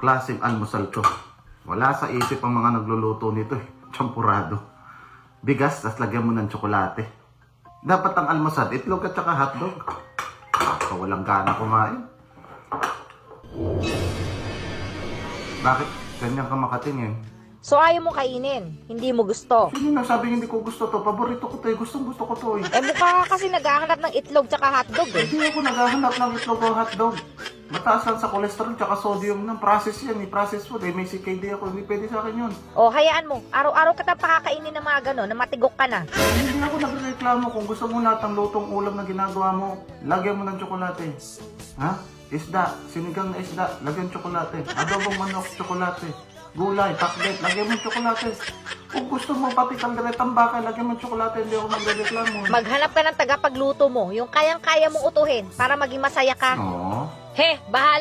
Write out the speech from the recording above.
klaseng almusal to. Wala sa isip ang mga nagluluto nito eh. Champurado. Bigas, tas lagyan mo ng tsokolate. Dapat ang almusal, itlog at saka hotdog. Walang gana kumain. Bakit ganyan ka makatingin? So ayaw mo kainin, hindi mo gusto. Sino nagsabing hindi ko gusto to? Paborito ko to eh. Gustong gusto ko to eh. Eh mukha ka kasi naghahanap ng itlog tsaka hotdog eh. Hindi ako naghahanap ng itlog o hotdog. Mataas lang sa cholesterol tsaka sodium ng process yan. Process food eh. May CKD ako. Hindi pwede sa akin yun. O hayaan mo, araw-araw kita pakakainin ng mga gano'n na matigok ka na. Hindi ako nagreklamo. Kung gusto mo lahat ng lutong ulam na ginagawa mo, lagyan mo ng tsokolate. Ha? Isda. Sinigang na isda. Lagyan tsokolate. Adobong manok, tsokolate. Gulay, pakbet, lagyan mo ng tsokolate. Kung gusto mo pati kalderetang baka, lagyan mo ng tsokolate. Hindi ako nagreklamo. Maghanap ka ng tagapagluto mo, yung kayang-kaya mong utuhin para maging masaya ka. Oo. He, bahala.